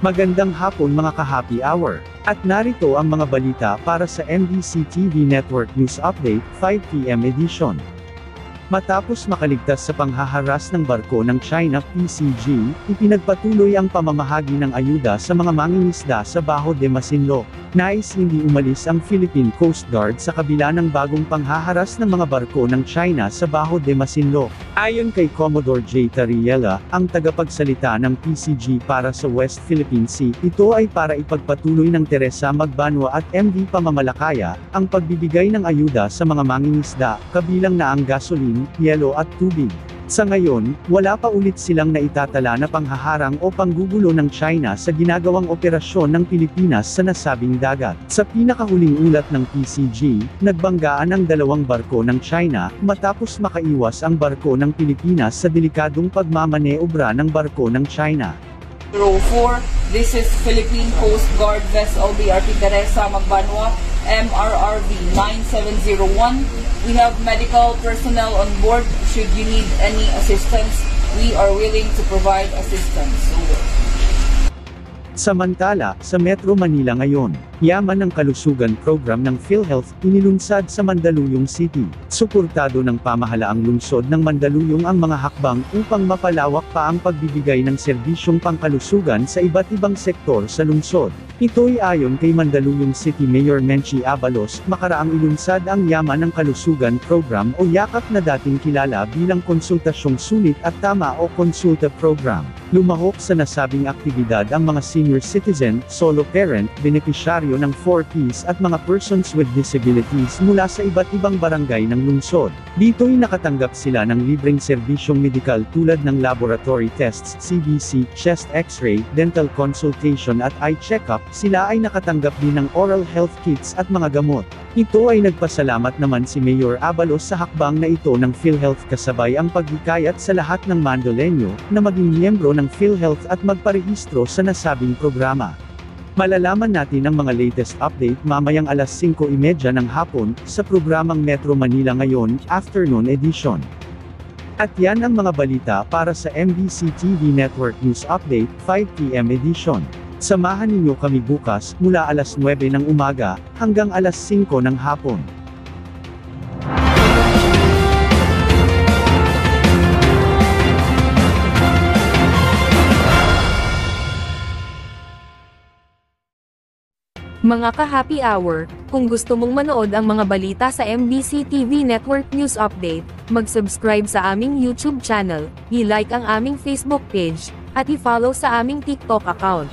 Magandang hapon mga ka-happy hour. At narito ang mga balita para sa MBC TV Network News Update, 5 PM edition. Matapos makaligtas sa panghaharas ng barko ng China PCG, ipinagpatuloy ang pamamahagi ng ayuda sa mga mangingisda sa Bajo de Masinloc. Nais hindi umalis ang Philippine Coast Guard sa kabila ng bagong panghaharas ng mga barko ng China sa Bajo de Masinloc. Ayon kay Commodore J. Tariela, ang tagapagsalita ng PCG para sa West Philippine Sea, ito ay para ipagpatuloy ng Teresa Magbanwa at MV Pamamalakaya, ang pagbibigay ng ayuda sa mga mangingisda, kabilang na ang gasoline, yelo at tubig. Sa ngayon, wala pa ulit silang naitatala na panghaharang o panggugulo ng China sa ginagawang operasyon ng Pilipinas sa nasabing dagat. Sa pinakahuling ulat ng PCG, nagbanggaan ang dalawang barko ng China, matapos makaiwas ang barko ng Pilipinas sa delikadong pagmamaneobra ng barko ng China. 04, this is Philippine Coast Guard vessel BRT Teresa Magbanwa, MRRV 9701. We have medical personnel on board. Should you need any assistance, we are willing to provide assistance. Samantala, sa Metro Manila ngayon, Yaman ng Kalusugan Program ng PhilHealth, inilunsad sa Mandaluyong City. Suportado ng pamahalaang lungsod ng Mandaluyong ang mga hakbang upang mapalawak pa ang pagbibigay ng serbisyong pangkalusugan sa iba't ibang sektor sa lungsod. Ito'y ayon kay Mandaluyong City Mayor Menchie Abalos, makaraang ilunsad ang Yaman ng Kalusugan Program o YAKAP na dating kilala bilang Konsultasyong Sulit at Tama o Konsulta Program. Lumahok sa nasabing aktibidad ang mga senior citizen, solo parent, benepisyaryo ng 4Ps at mga persons with disabilities mula sa iba't ibang barangay ng lungsod. Dito'y nakatanggap sila ng libreng serbisyong medikal tulad ng laboratory tests, CBC, chest x-ray, dental consultation at eye checkup. Sila ay nakatanggap din ng oral health kits at mga gamot. Ito ay nagpasalamat naman si Mayor Abalos sa hakbang na ito ng PhilHealth kasabay ang paghikayat sa lahat ng Mandoleño na maging miyembro ng PhilHealth at magparehistro sa nasabing programa. Malalaman natin ang mga latest update mamayang alas 5:30 ng hapon, sa programang Metro Manila Ngayon, Afternoon Edition. At yan ang mga balita para sa MBC TV Network News Update, 5 PM edition. Samahan ninyo kami bukas, mula alas 9 ng umaga, hanggang alas 5 ng hapon. Mga ka-happy hour, kung gusto mong manood ang mga balita sa MBC TV Network News Update, mag-subscribe sa aming YouTube channel, i-like ang aming Facebook page, at i-follow sa aming TikTok account.